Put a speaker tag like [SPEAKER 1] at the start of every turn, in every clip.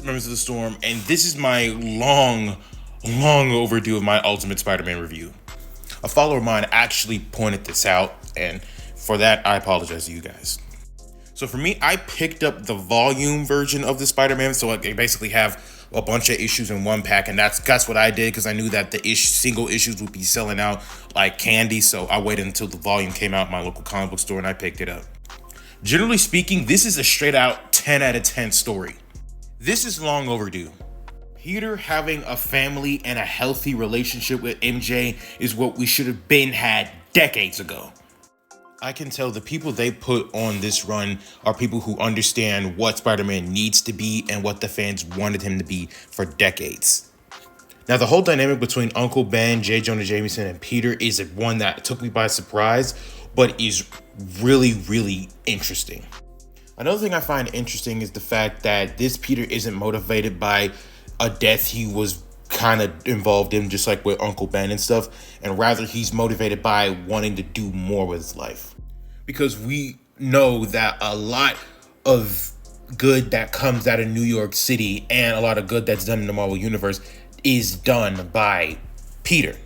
[SPEAKER 1] Members of the Storm, and this is my long overdue of my Ultimate Spider-Man review. A follower of mine actually pointed this out, and for that, I apologize to you guys. So for me, I picked up the volume version of the Spider-Man, so they basically have a bunch of issues in one pack, and that's what I did because I knew that the single issues would be selling out like candy, so I waited until the volume came out in my local comic book store, and I picked it up. Generally speaking, this is a straight out 10 out of 10 story. This is long overdue. Peter having a family and a healthy relationship with MJ is what we should have been had decades ago. I can tell the people they put on this run are people who understand what Spider-Man needs to be and what the fans wanted him to be for decades. Now, the whole dynamic between Uncle Ben, J. Jonah Jameson, and Peter is one that took me by surprise, but is really, really interesting. Another thing I find interesting is the fact that this Peter isn't motivated by a death he was kind of involved in, just like with Uncle Ben and stuff, and rather he's motivated by wanting to do more with his life. Because we know that a lot of good that comes out of New York City and a lot of good that's done in the Marvel Universe is done by Peter.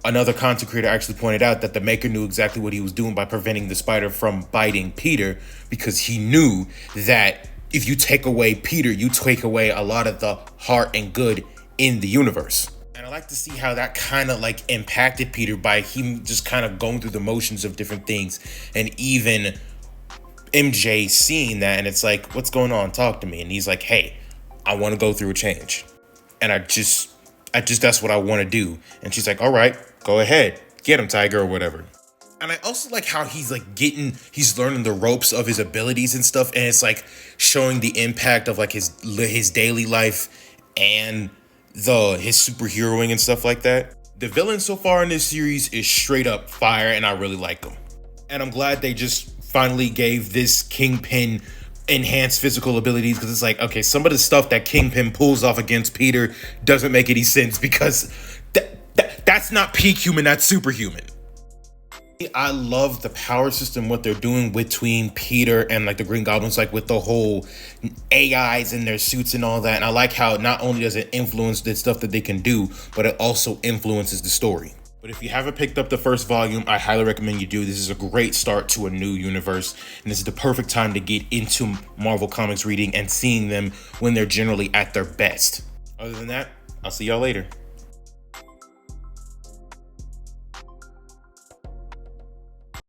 [SPEAKER 1] Another content creator actually pointed out that the maker knew exactly what he was doing by preventing the spider from biting Peter, because he knew that if you take away Peter, you take away a lot of the heart and good in the universe. And I like to see how that kind of like impacted Peter by him just kind of going through the motions of different things, and even MJ seeing that, and it's like, what's going on? Talk to me. And he's like, hey, I want to go through a change. And I just that's what I want to do. And she's like, all right, go ahead, get him, Tiger, or whatever. And I also like how he's learning the ropes of his abilities and stuff, and it's like showing the impact of like his daily life and his superheroing and stuff like that. The villain so far in this series is straight up fire, and I really like him. And I'm glad they just finally gave this Kingpin enhanced physical abilities, because it's like, okay, some of the stuff that Kingpin pulls off against Peter doesn't make any sense, because that's not peak human, that's superhuman. I love the power system, what they're doing between Peter and like the Green Goblins, like with the whole AIs in their suits and all that. And I like how not only does it influence the stuff that they can do, but it also influences the story. But if you haven't picked up the first volume, I highly recommend you do. This is a great start to a new universe, and this is the perfect time to get into Marvel Comics reading and seeing them when they're generally at their best. Other than that, I'll see y'all later.